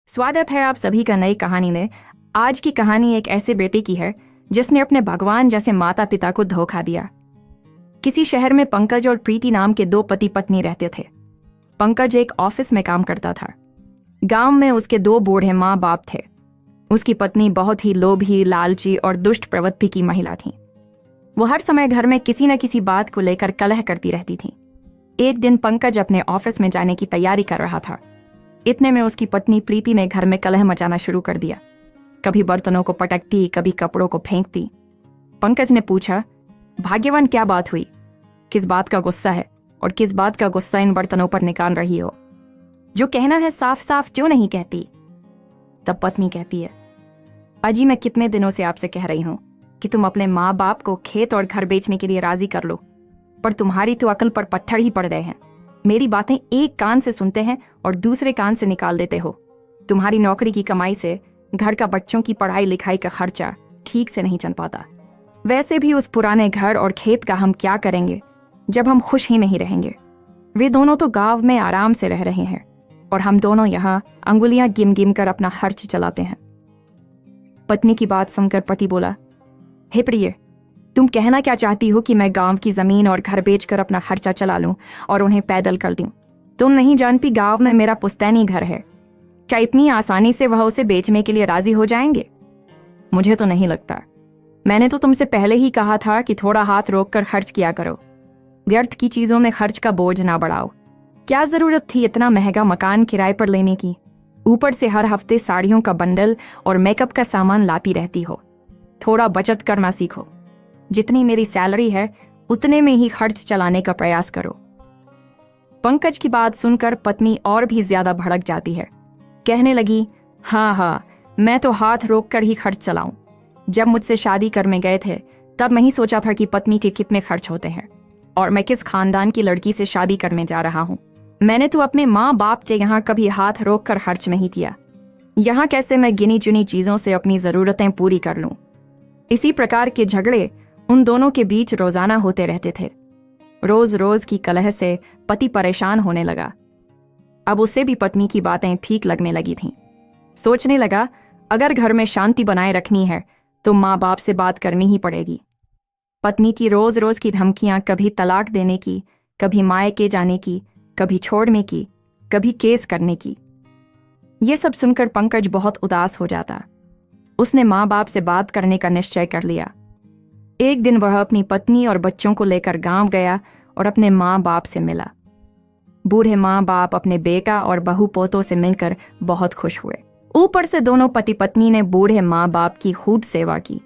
स्वागत है आप सभी का नई कहानी में। आज की कहानी एक ऐसे बेटे की है जिसने अपने भगवान जैसे माता पिता को धोखा दिया। किसी शहर में पंकज और प्रीति नाम के दो पति पत्नी रहते थे। पंकज एक ऑफिस में काम करता था। गांव में उसके दो बूढ़े माँ बाप थे। उसकी पत्नी बहुत ही लोभी, लालची और दुष्ट प्रवृत्ति की महिला थी। वो हर समय घर में किसी न किसी बात को लेकर कलह करती रहती थी। एक दिन पंकज अपने ऑफिस में जाने की तैयारी कर रहा था। इतने में उसकी पत्नी प्रीति ने घर में कलह मचाना शुरू कर दिया। कभी बर्तनों को पटकती, कभी कपड़ों को फेंकती। पंकज ने पूछा, भाग्यवान क्या बात हुई? किस बात का गुस्सा है और किस बात का गुस्सा इन बर्तनों पर निकाल रही हो? जो कहना है साफ साफ क्यों नहीं कहती? तब पत्नी कहती है, अजी मैं कितने दिनों से आपसे कह रही हूं कि तुम अपने माँ बाप को खेत और घर बेचने के लिए राजी कर लो, पर तुम्हारी तो अकल पर पत्थर ही पड़ गए हैं। मेरी बातें एक कान से सुनते हैं और दूसरे कान से निकाल देते हो। तुम्हारी नौकरी की कमाई से घर का बच्चों की पढ़ाई लिखाई का खर्चा ठीक से नहीं चल पाता। वैसे भी उस पुराने घर और खेत का हम क्या करेंगे जब हम खुश ही नहीं रहेंगे? वे दोनों तो गांव में आराम से रह रहे हैं और हम दोनों यहाँ अंगुलियां गिन गिन कर अपना खर्च चलाते हैं। पत्नी की बात सुनकर पति बोला, हे प्रिय, तुम कहना क्या चाहती हो कि मैं गांव की जमीन और घर बेचकर अपना खर्चा चला लूं और उन्हें पैदल कर दूं? तुम नहीं जानती गांव में मेरा पुश्तैनी घर है। क्या इतनी आसानी से वह उसे बेचने के लिए राजी हो जाएंगे? मुझे तो नहीं लगता। मैंने तो तुमसे पहले ही कहा था कि थोड़ा हाथ रोक कर खर्च किया करो। व्यर्थ की चीजों में खर्च का बोझ ना बढ़ाओ। क्या जरूरत थी इतना महंगा मकान किराए पर लेने की? ऊपर से हर हफ्ते साड़ियों का बंडल और मेकअप का सामान लाती रहती हो। थोड़ा बचत करना सीखो। जितनी मेरी सैलरी है उतने में ही खर्च चलाने का प्रयास करो। पंकज की बात सुनकर पत्नी और भी ज्यादा भड़क जाती है। कहने लगी, हाँ, मैं तो हाथ रोक कर ही खर्च चलाऊं। जब मुझसे शादी करने गए थे तब मैं ही सोचा था कि पत्नी के कितने खर्च होते हैं और मैं किस खानदान की लड़की से शादी करने जा रहा हूं। मैंने तो अपने माँ बाप से यहाँ कभी हाथ रोक कर खर्च नहीं किया। यहाँ कैसे मैं गिनी चुनी चीजों से अपनी जरूरतें पूरी कर लूं। इसी प्रकार के झगड़े उन दोनों के बीच रोजाना होते रहते थे। रोज रोज की कलह से पति परेशान होने लगा। अब उसे भी पत्नी की बातें ठीक लगने लगी थीं। सोचने लगा, अगर घर में शांति बनाए रखनी है तो माँ बाप से बात करनी ही पड़ेगी। पत्नी की रोज रोज की धमकियां, कभी तलाक देने की, कभी मायके जाने की, कभी छोड़ने की, कभी केस करने की। ये सब सुनकर पंकज बहुत उदास हो जाता। उसने माँ बाप से बात करने का निश्चय कर लिया। एक दिन वह अपनी पत्नी और बच्चों को लेकर गांव गया और अपने माँ बाप से मिला। बूढ़े माँ बाप अपने बेटा और बहू पोतों से मिलकर बहुत खुश हुए। ऊपर से दोनों पति पत्नी ने बूढ़े माँ बाप की खूब सेवा की।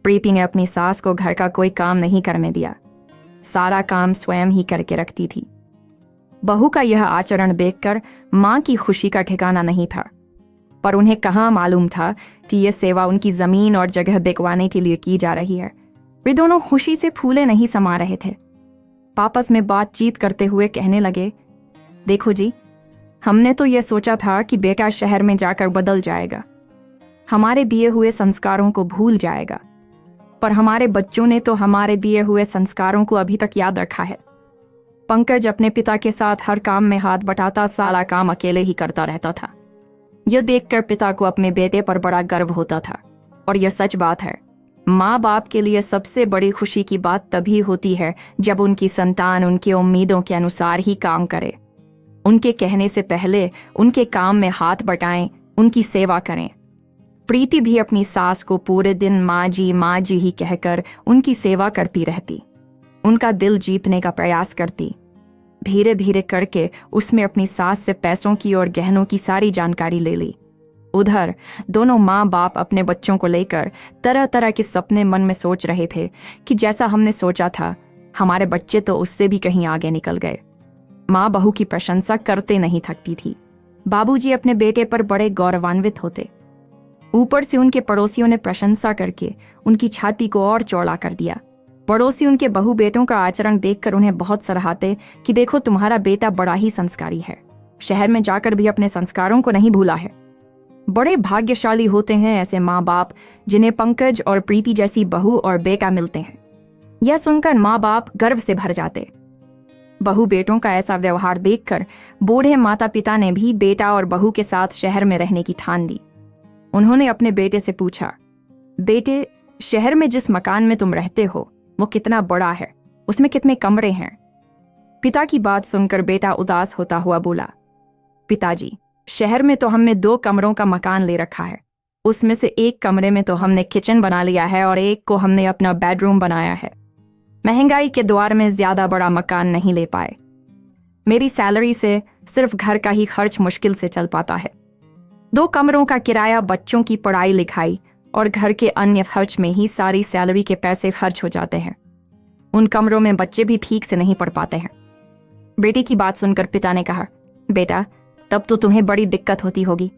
प्रीति ने अपनी सास को घर का कोई काम नहीं करने दिया। सारा काम स्वयं ही करके रखती थी। बहू का यह आचरण देखकर माँ की खुशी का ठिकाना नहीं था, पर उन्हें कहाँ मालूम था कि यह सेवा उनकी जमीन और जगह बिकवाने के लिए की जा रही है। वे दोनों खुशी से फूले नहीं समा रहे थे। आपस में बातचीत करते हुए कहने लगे, देखो जी, हमने तो यह सोचा था कि बेटा शहर में जाकर बदल जाएगा, हमारे दिए हुए संस्कारों को भूल जाएगा, पर हमारे बच्चों ने तो हमारे दिए हुए संस्कारों को अभी तक याद रखा है। पंकज अपने पिता के साथ हर काम में हाथ बटाता, सारा काम अकेले ही करता रहता था। यह देखकर पिता को अपने बेटे पर बड़ा गर्व होता था। और यह सच बात है, माँ बाप के लिए सबसे बड़ी खुशी की बात तभी होती है जब उनकी संतान उनकी उम्मीदों के अनुसार ही काम करे। उनके कहने से पहले उनके काम में हाथ बटाएं, उनकी सेवा करें। प्रीति भी अपनी सास को पूरे दिन माँ जी ही कहकर उनकी सेवा करती रहती। उनका दिल जीतने का प्रयास करती। धीरे धीरे करके उसमें अपनी सास से पैसों की और गहनों की सारी जानकारी ले ली। उधर दोनों माँ बाप अपने बच्चों को लेकर तरह तरह के सपने मन में सोच रहे थे कि जैसा हमने सोचा था हमारे बच्चे तो उससे भी कहीं आगे निकल गए। माँ बहू की प्रशंसा करते नहीं थकती थी। बाबूजी अपने बेटे पर बड़े गौरवान्वित होते। ऊपर से उनके पड़ोसियों ने प्रशंसा करके उनकी छाती को और चौड़ा कर दिया। पड़ोसी उनके बहू बेटों का आचरण देखकर उन्हें बहुत सराहते कि देखो तुम्हारा बेटा बड़ा ही संस्कारी है, शहर में जाकर भी अपने संस्कारों को नहीं भूला है। बड़े भाग्यशाली होते हैं ऐसे माँ बाप जिन्हें पंकज और प्रीति जैसी बहू और बेटा मिलते हैं। यह सुनकर माँ बाप गर्व से भर जाते। बहू बेटों का ऐसा व्यवहार देखकर बूढ़े माता पिता ने भी बेटा और बहू के साथ शहर में रहने की ठान ली। उन्होंने अपने बेटे से पूछा, बेटे, शहर में जिस मकान में तुम रहते हो वो कितना बड़ा है? उसमें कितने कमरे हैं? पिता की बात सुनकर बेटा उदास होता हुआ बोला, पिताजी, शहर में तो हमने 2 कमरों का मकान ले रखा है। उसमें से एक कमरे में तो हमने किचन बना लिया है और एक को हमने अपना बेडरूम बनाया है। महंगाई के द्वार में ज्यादा बड़ा मकान नहीं ले पाए। मेरी सैलरी से सिर्फ घर का ही खर्च मुश्किल से चल पाता है। 2 कमरों का किराया, बच्चों की पढ़ाई लिखाई और घर के अन्य खर्च में ही सारी सैलरी के पैसे खर्च हो जाते हैं। उन कमरों में बच्चे भी ठीक से नहीं पढ़ पाते हैं। बेटी की बात सुनकर पिता ने कहा, बेटा, तब तो तुम्हें बड़ी दिक्कत होती होगी।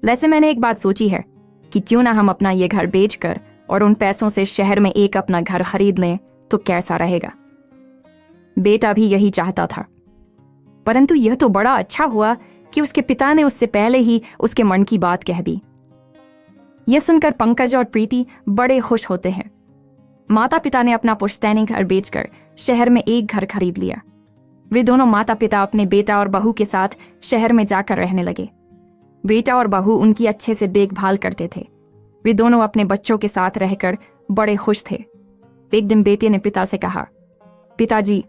वैसे मैंने एक बात सोची है कि क्यों ना हम अपना ये घर बेचकर और उन पैसों से शहर में एक अपना घर खरीद लें तो कैसा रहेगा। बेटा भी यही चाहता था, परंतु यह तो बड़ा अच्छा हुआ कि उसके पिता ने उससे पहले ही उसके मन की बात कह दी। यह सुनकर पंकज और प्रीति बड़े खुश होते हैं। माता पिता ने अपना पुश्तैनी घर बेचकर शहर में एक घर खरीद लिया। वे दोनों माता पिता अपने बेटा और बहू के साथ शहर में जाकर रहने लगे। बेटा और बहू उनकी अच्छे से देखभाल करते थे। वे दोनों अपने बच्चों के साथ रहकर बड़े खुश थे। एक दिन बेटे ने पिता से कहा, पिताजी,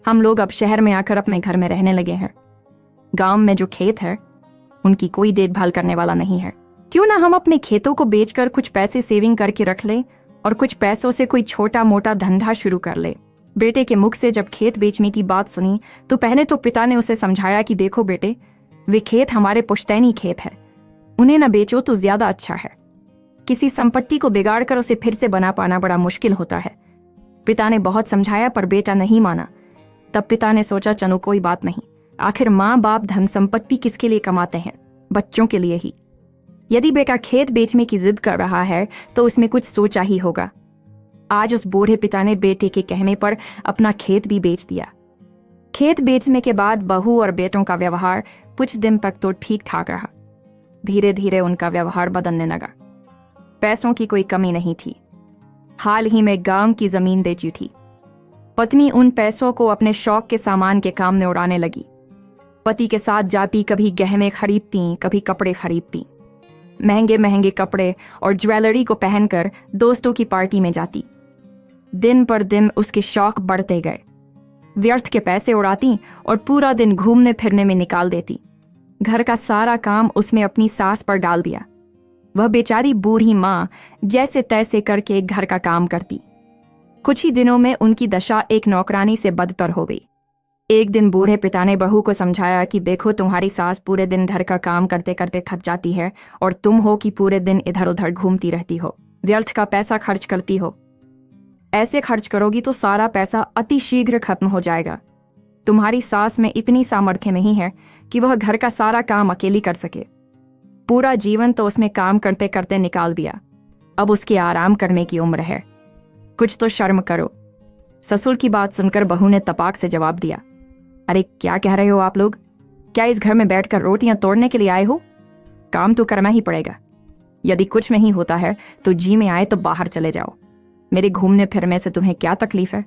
हम लोग अब शहर में आकर अपने घर में रहने लगे हैं। गांव में जो खेत है उनकी कोई देखभाल करने वाला नहीं है। क्यों ना हम अपने खेतों को बेचकर कुछ पैसे सेविंग करके रख लें और कुछ पैसों से कोई छोटा मोटा धंधा शुरू कर ले। बेटे के मुख से जब खेत बेचने की बात सुनी तो पहले तो पिता ने उसे समझाया कि देखो बेटे, वे खेत हमारे पुश्तैनी खेत है, उन्हें न बेचो तो ज्यादा अच्छा है। किसी संपत्ति को बिगाड़ कर उसे फिर से बना पाना बड़ा मुश्किल होता है। पिता ने बहुत समझाया पर बेटा नहीं माना। तब पिता ने सोचा, चलो कोई बात नहीं, आखिर माँ बाप धन संपत्ति किसके लिए कमाते हैं? बच्चों के लिए ही। यदि बेटा खेत बेचने की जिद कर रहा है तो उसमें कुछ सोचा ही होगा। आज उस बूढ़े पिता ने बेटे के कहने पर अपना खेत भी बेच दिया। खेत बेचने के बाद बहू और बेटों का व्यवहार कुछ दिन तक तो ठीक ठाक रहा। धीरे धीरे उनका व्यवहार बदलने लगा। पैसों की कोई कमी नहीं थी। हाल ही में गांव की जमीन बेची थी। पत्नी उन पैसों को अपने शौक के सामान के काम में उड़ाने लगी। पति के साथ जाती, कभी गहने खरीदती, कभी कपड़े खरीदती। महंगे महंगे कपड़े और ज्वेलरी को पहनकर दोस्तों की पार्टी में जाती। दिन पर दिन उसके शौक बढ़ते गए। व्यर्थ के पैसे उड़ाती और पूरा दिन घूमने फिरने में निकाल देती। घर का सारा काम उसने अपनी सास पर डाल दिया। वह बेचारी बूढ़ी माँ जैसे तैसे करके घर का काम करती। कुछ ही दिनों में उनकी दशा एक नौकरानी से बदतर हो गई। एक दिन बूढ़े पिता ने बहू को समझाया कि देखो, तुम्हारी सास पूरे दिन घर का काम करते करते थक जाती है और तुम हो कि पूरे दिन इधर उधर घूमती रहती हो, व्यर्थ का पैसा खर्च करती हो। ऐसे खर्च करोगी तो सारा पैसा अति शीघ्र खत्म हो जाएगा। तुम्हारी सास में इतनी सामर्थ्य नहीं है कि वह घर का सारा काम अकेली कर सके। पूरा जीवन तो उसने काम करते करते निकाल दिया। अब उसकी आराम करने की उम्र है। कुछ तो शर्म करो। ससुर की बात सुनकर बहू ने तपाक से जवाब दिया, अरे क्या कह रहे हो आप लोग? क्या इस घर में बैठकर रोटियां तोड़ने के लिए आए हो? काम तो करना ही पड़ेगा। यदि कुछ नहीं होता है तो जी में आए तो बाहर चले जाओ। मेरे घूमने फिरने से तुम्हें क्या तकलीफ है?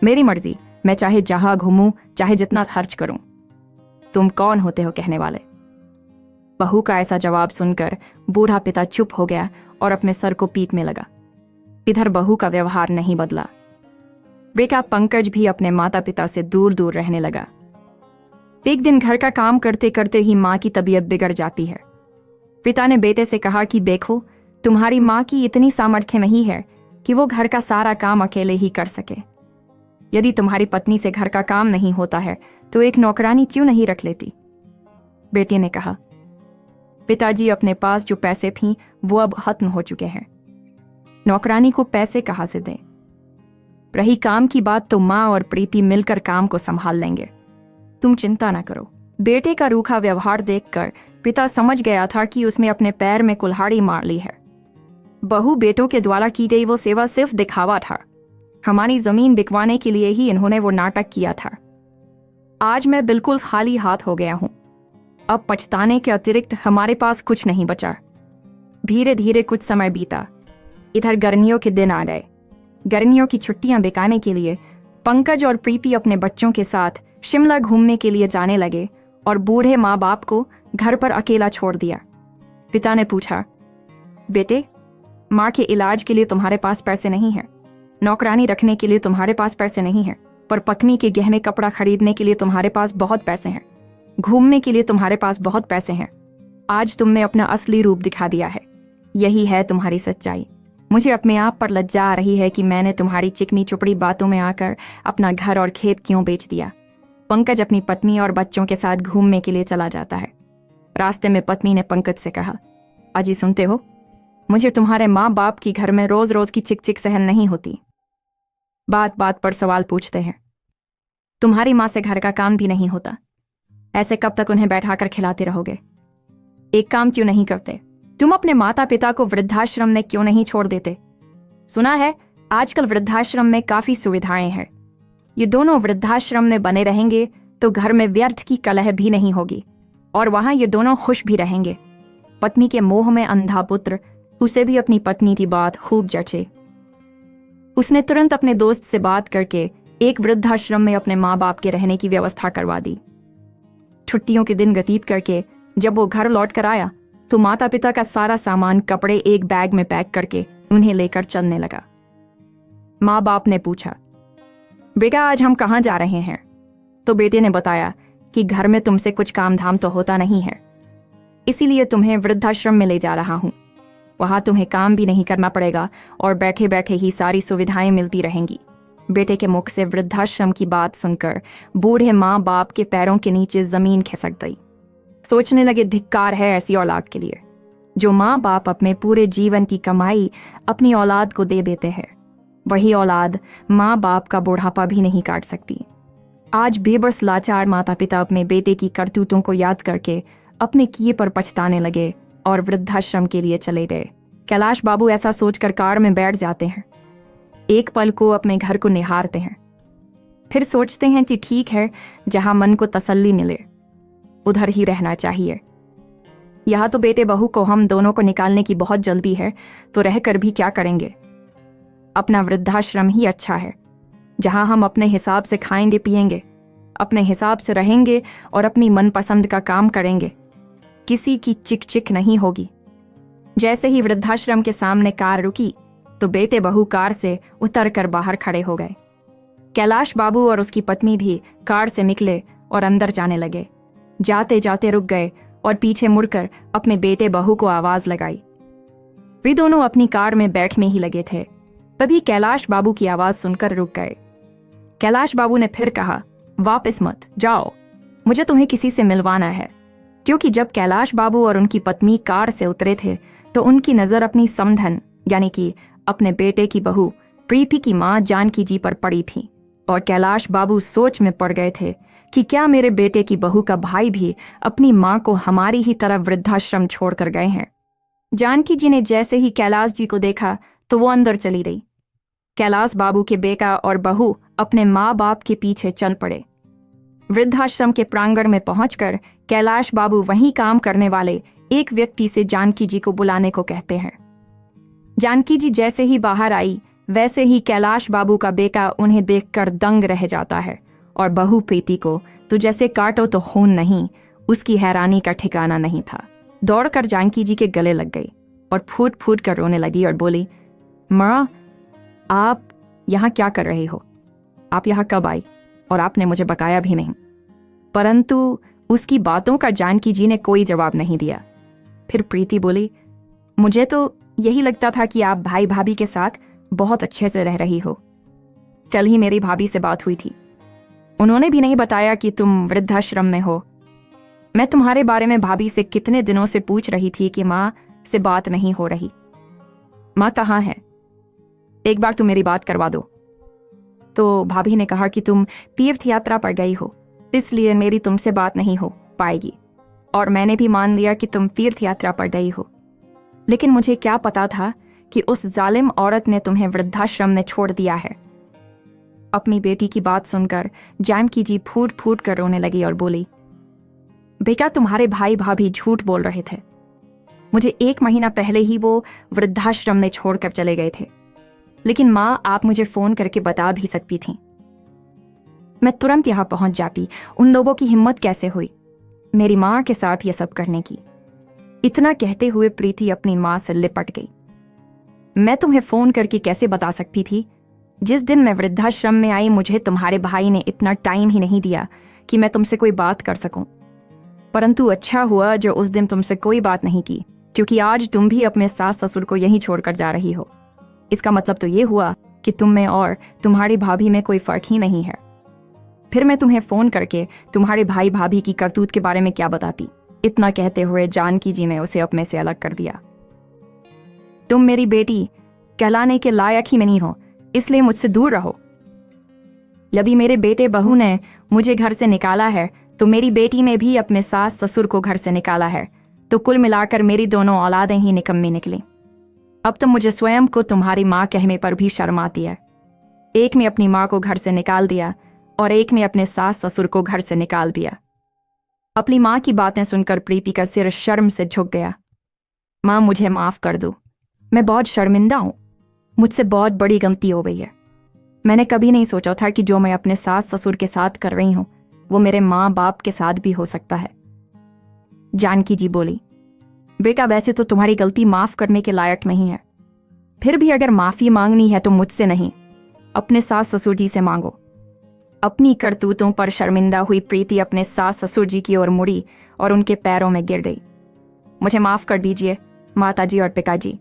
मेरी मर्जी, मैं चाहे जहां घूमूं, चाहे जितना खर्च करूं। तुम कौन होते हो कहने वाले? बहू का ऐसा जवाब सुनकर बूढ़ा पिता चुप हो गया और अपने सर को पीटने लगा। इधर बहू का व्यवहार नहीं बदला। बेटा पंकज भी अपने माता पिता से दूर दूर रहने लगा। एक दिन घर का काम करते करते ही माँ की तबीयत बिगड़ जाती है। पिता ने बेटे से कहा कि देखो, तुम्हारी माँ की इतनी सामर्थ्य नहीं है कि वो घर का सारा काम अकेले ही कर सके। यदि तुम्हारी पत्नी से घर का काम नहीं होता है तो एक नौकरानी क्यों नहीं रख लेती? बेटे ने कहा, पिताजी, अपने पास जो पैसे थी वो अब खत्म हो चुके हैं। नौकरानी को पैसे कहाँ से दें? रही काम की बात तो माँ और प्रीति मिलकर काम को संभाल लेंगे। तुम चिंता ना करो। बेटे का रूखा व्यवहार देखकर पिता समझ गया था कि उसने अपने पैर में कुल्हाड़ी मार ली है। बहू बेटों के द्वारा की गई वो सेवा सिर्फ दिखावा था। हमारी जमीन बिकवाने के लिए ही इन्होंने वो नाटक किया था। आज मैं बिल्कुल खाली हाथ हो गया हूं। अब पछताने के अतिरिक्त हमारे पास कुछ नहीं बचा। धीरे धीरे कुछ समय बीता। इधर गर्मियों के दिन आ गए। गर्मियों की छुट्टियां बिताने के लिए पंकज और प्रीति अपने बच्चों के साथ शिमला घूमने के लिए जाने लगे और बूढ़े माँ बाप को घर पर अकेला छोड़ दिया। पिता ने पूछा, बेटे, माँ के इलाज के लिए तुम्हारे पास पैसे नहीं हैं, नौकरानी रखने के लिए तुम्हारे पास पैसे नहीं हैं, पर पत्नी के गहने कपड़ा खरीदने के लिए तुम्हारे पास बहुत पैसे हैं, घूमने के लिए तुम्हारे पास बहुत पैसे हैं। आज तुमने अपना असली रूप दिखा दिया है। यही है तुम्हारी सच्चाई। मुझे अपने आप पर लज्जा आ रही है कि मैंने तुम्हारी चिकनी चुपड़ी बातों में आकर अपना घर और खेत क्यों बेच दिया। पंकज अपनी पत्नी और बच्चों के साथ घूमने के लिए चला जाता है। रास्ते में पत्नी ने पंकज से कहा, अजी सुनते हो, मुझे तुम्हारे माँ बाप की घर में रोज रोज की चिक चिक सहन नहीं होती। बात बात पर सवाल पूछते हैं। तुम्हारी माँ से घर का काम भी नहीं होता। ऐसे कब तक उन्हें बैठाकर खिलाते रहोगे? एक काम क्यों नहीं करते? तुम अपने माता पिता को वृद्धाश्रम में क्यों नहीं छोड़ देते? सुना है आजकल वृद्धाश्रम में काफी सुविधाएं हैं। ये दोनों वृद्धाश्रम में बने रहेंगे तो घर में व्यर्थ की कलह भी नहीं होगी और वहां ये दोनों खुश भी रहेंगे। पत्नी के मोह में अंधा पुत्र, उसे भी अपनी पत्नी की बात खूब जचे। उसने तुरंत अपने दोस्त से बात करके एक वृद्धाश्रम में अपने माँ बाप के रहने की व्यवस्था करवा दी। छुट्टियों के दिन व्यतीत करके जब वो घर लौट कर आया तो माता पिता का सारा सामान, कपड़े एक बैग में पैक करके उन्हें लेकर चलने लगा। माँ बाप ने पूछा, बेटा आज हम कहाँ जा रहे हैं? तो बेटे ने बताया कि घर में तुमसे कुछ काम धाम तो होता नहीं है, इसीलिए तुम्हें वृद्धाश्रम में ले जा रहा हूँ। वहां तुम्हें काम भी नहीं करना पड़ेगा और बैठे बैठे ही सारी सुविधाएं मिलती रहेंगी। बेटे के मुख से वृद्धाश्रम की बात सुनकर बूढ़े माँ बाप के पैरों के नीचे जमीन खिसक गई। सोचने लगे, धिक्कार है ऐसी औलाद के लिए जो माँ बाप अपने पूरे जीवन की कमाई अपनी औलाद को दे देते हैं। वही औलाद माँ बाप का बुढ़ापा भी नहीं काट सकती। आज बेबस लाचार माता पिता अपने बेटे की करतूतों को याद करके अपने किए पर पछताने लगे और वृद्धाश्रम के लिए चले गए। कैलाश बाबू ऐसा सोचकर कार में बैठ जाते हैं। एक पल को अपने घर को निहारते हैं, फिर सोचते हैं कि ठीक है, जहां मन को तसल्ली मिले उधर ही रहना चाहिए। यहां तो बेटे बहू को हम दोनों को निकालने की बहुत जल्दी है, तो रहकर भी क्या करेंगे। अपना वृद्धाश्रम ही अच्छा है, जहां हम अपने हिसाब से खाएंगे पिएंगे, अपने हिसाब से रहेंगे और अपनी मनपसंद का काम करेंगे। किसी की चिक चिक नहीं होगी। जैसे ही वृद्धाश्रम के सामने कार रुकी तो बेटे बहू कार से उतरकर बाहर खड़े हो गए। कैलाश बाबू और उसकी पत्नी भी कार से निकले और अंदर जाने लगे। जाते जाते रुक गए और पीछे मुड़कर अपने बेटे बहू को आवाज लगाई। वे दोनों अपनी कार में बैठने ही लगे थे, तभी कैलाश बाबू की आवाज सुनकर रुक गए। कैलाश बाबू ने फिर कहा, वापस मत जाओ, मुझे तुम्हें किसी से मिलवाना है। क्योंकि जब कैलाश बाबू और उनकी पत्नी कार से उतरे थे तो उनकी नजर अपनी समधन यानी कि अपने बेटे की बहू प्रीति की मां जानकी जी पर पड़ी थी और कैलाश बाबू सोच में पड़ गए थे कि क्या मेरे बेटे की बहू का भाई भी अपनी मां को हमारी ही तरह वृद्धाश्रम छोड़कर गए हैं। जानकी जी ने जैसे ही कैलाश जी को देखा तो वो अंदर चली गई। कैलाश बाबू के बेटा और बहू अपने माँ बाप के पीछे चल पड़े। वृद्धाश्रम के प्रांगण में पहुंचकर कैलाश बाबू वहीं काम करने वाले एक व्यक्ति से जानकी जी को बुलाने को कहते हैं। जानकी जी जैसे ही बाहर आई वैसे ही कैलाश बाबू का बेटा उन्हें देखकर दंग रह जाता है और बहू प्रीति को तो जैसे काटो तो खून नहीं, उसकी हैरानी का ठिकाना नहीं था। दौड़कर जानकी जी के गले लग गई और फूट फूट कर रोने लगी और बोली, माँ आप यहाँ क्या कर रहे हो? आप यहाँ कब आई? और आपने मुझे बकाया भी नहीं। परंतु उसकी बातों का जानकी जी ने कोई जवाब नहीं दिया। फिर प्रीति बोली, मुझे तो यही लगता था कि आप भाई भाभी के साथ बहुत अच्छे से रह रही हो। कल ही मेरी भाभी से बात हुई थी, उन्होंने भी नहीं बताया कि तुम वृद्धाश्रम में हो। मैं तुम्हारे बारे में भाभी से कितने दिनों से पूछ रही थी कि माँ से बात नहीं हो रही। माँ कहाँ है? एक बार तुम मेरी बात करवा दो। तो भाभी ने कहा कि तुम तीर्थ यात्रा पर गई हो, इसलिए मेरी तुमसे बात नहीं हो पाएगी। और मैंने भी मान लिया कि तुम तीर्थ यात्रा पर गई हो, लेकिन मुझे क्या पता था कि उस जालिम औरत ने तुम्हें वृद्धाश्रम में छोड़ दिया है। अपनी बेटी की बात सुनकर जानकी जी फूट फूट कर रोने लगी और बोली, बेटा तुम्हारे भाई भाभी झूठ बोल रहे थे। मुझे 1 महीना पहले ही वो वृद्धाश्रम में छोड़कर चले गए थे, लेकिन माँ आप मुझे फोन करके बता भी सकती थी। मैं तुरंत यहाँ पहुंच जाती। उन लोगों की हिम्मत कैसे हुई मेरी माँ के साथ ये सब करने की। इतना कहते हुए प्रीति अपनी माँ से लिपट गई। मैं तुम्हें फोन करके कैसे बता सकती थी? जिस दिन मैं वृद्धाश्रम में आई मुझे तुम्हारे भाई ने इतना टाइम ही नहीं दिया कि मैं तुमसे कोई बात कर सकूं। परंतु अच्छा हुआ जो उस दिन तुमसे कोई बात नहीं की, क्योंकि आज तुम भी अपने सास ससुर को यहीं छोड़कर जा रही हो। इसका मतलब तो ये हुआ कि तुम में और तुम्हारी भाभी में कोई फर्क ही नहीं है। फिर मैं तुम्हें फोन करके तुम्हारे भाई भाभी की करतूत के बारे में क्या बताती? इतना कहते हुए जानकी जी ने उसे अपने से अलग कर दिया। तुम मेरी बेटी कहलाने के लायक ही नहीं हो, इसलिए मुझसे दूर रहो। यदि मेरे बेटे बहू ने मुझे घर से निकाला है तो मेरी बेटी ने भी अपने सास ससुर को घर से निकाला है, तो कुल मिलाकर मेरी दोनों औलादें ही निकम्मी निकली। अब तो मुझे स्वयं को तुम्हारी माँ कहने पर भी शर्म आती है। एक में अपनी माँ को घर से निकाल दिया और एक में अपने सास ससुर को घर से निकाल दिया। अपनी माँ की बातें सुनकर प्रीति का सिर शर्म से झुक गया। माँ, मुझे माफ कर दो, मैं बहुत शर्मिंदा हूं। मुझसे बहुत बड़ी गलती हो गई है। मैंने कभी नहीं सोचा था कि जो मैं अपने सास ससुर के साथ कर रही हूं वो मेरे माँ बाप के साथ भी हो सकता है। जानकी जी बोली, बेटा वैसे तो तुम्हारी गलती माफ करने के लायक नहीं है, फिर भी अगर माफी मांगनी है तो मुझसे नहीं, अपने सास ससुर जी से मांगो। अपनी करतूतों पर शर्मिंदा हुई प्रीति अपने सास ससुर जी की ओर मुड़ी और उनके पैरों में गिर गई। मुझे माफ कर दीजिए माताजी और पिताजी।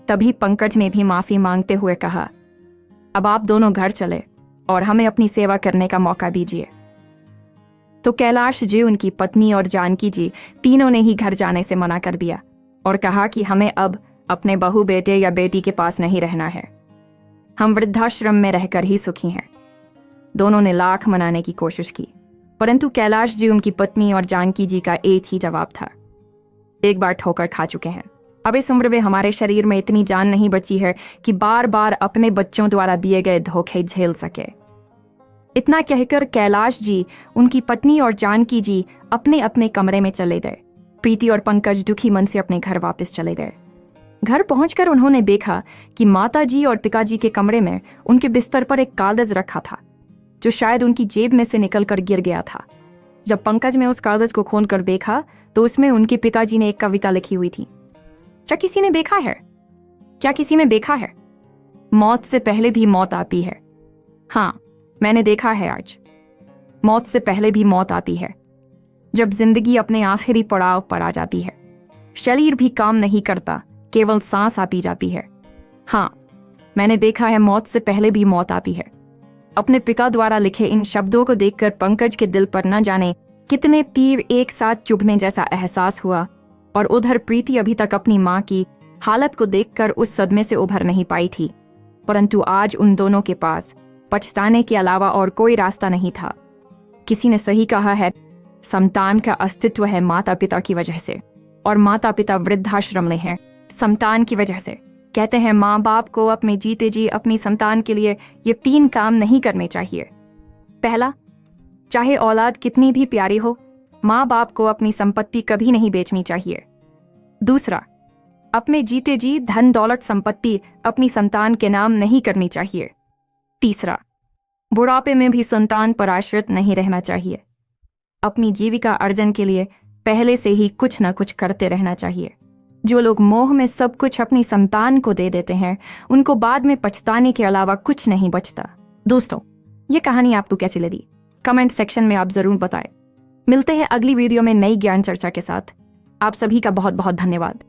तभी पंकज ने भी माफी मांगते हुए कहा, अब आप दोनों घर चले और हमें अपनी सेवा करने का मौका दीजिए। तो कैलाश जी, उनकी पत्नी और जानकी जी तीनों ने ही घर जाने से मना कर दिया और कहा कि हमें अब अपने बहू बेटे या बेटी के पास नहीं रहना है, हम वृद्धाश्रम में रहकर ही सुखी हैं। दोनों ने लाख मनाने की कोशिश की, परंतु कैलाश जी, उनकी पत्नी और जानकी जी का एक ही जवाब था, एक बार ठोकर खा चुके हैं। अब इस उम्र में हमारे शरीर में इतनी जान नहीं बची है कि बार बार अपने बच्चों द्वारा दिए गए धोखे झेल सके। इतना कहकर कैलाश जी, उनकी पत्नी और जानकी जी अपने अपने कमरे में चले गए। प्रीति और पंकज दुखी मन से अपने घर वापस चले गए। घर पहुंचकर उन्होंने देखा कि माता जी और पिताजी के कमरे में उनके बिस्तर पर एक कागज रखा था जो शायद उनकी जेब में से निकलकर गिर गया था। जब पंकज ने उस कागज को खोलकर देखा तो उसमें उनके पिताजी ने एक कविता लिखी हुई थी। क्या किसी ने देखा है? क्या किसी ने देखा है? मौत से पहले भी मौत आती है। हाँ, मैंने देखा है आज। मौत से पहले भी मौत आती है, जब जिंदगी अपने आखिरी पड़ाव पर आ जाती है। शरीर भी काम नहीं करता, केवल सांस आती जाती है। हाँ, मैंने देखा है, मौत से पहले भी मौत आती है। अपने पिता द्वारा लिखे इन शब्दों को देखकर पंकज के दिल पर न जाने कितने तीर एक साथ चुभने जैसा एहसास हुआ, और उधर प्रीति अभी तक अपनी माँ की हालत को देखकर उस सदमे से उभर नहीं पाई थी। परंतु आज उन दोनों के पास पछताने के अलावा और कोई रास्ता नहीं था। किसी ने सही कहा है, संतान का अस्तित्व है माता पिता की वजह से, और माता पिता वृद्धाश्रम में हैं संतान की वजह से। कहते हैं माँ बाप को अपने जीते जी अपनी संतान के लिए ये 3 काम नहीं करने चाहिए। पहला, चाहे औलाद कितनी भी प्यारी हो, माँ बाप को अपनी संपत्ति कभी नहीं बेचनी चाहिए। दूसरा, अपने जीते जी धन दौलत संपत्ति अपनी संतान के नाम नहीं करनी चाहिए। तीसरा, बुढ़ापे में भी संतान पर आश्रित नहीं रहना चाहिए। अपनी जीविका अर्जन के लिए पहले से ही कुछ न कुछ करते रहना चाहिए। जो लोग मोह में सब कुछ अपनी संतान को दे देते हैं, उनको बाद में पछताने के अलावा कुछ नहीं बचता। दोस्तों, ये कहानी आपको कैसी लगी? कमेंट सेक्शन में आप जरूर बताएं। मिलते हैं अगली वीडियो में नई ज्ञान चर्चा के साथ। आप सभी का बहुत बहुत धन्यवाद।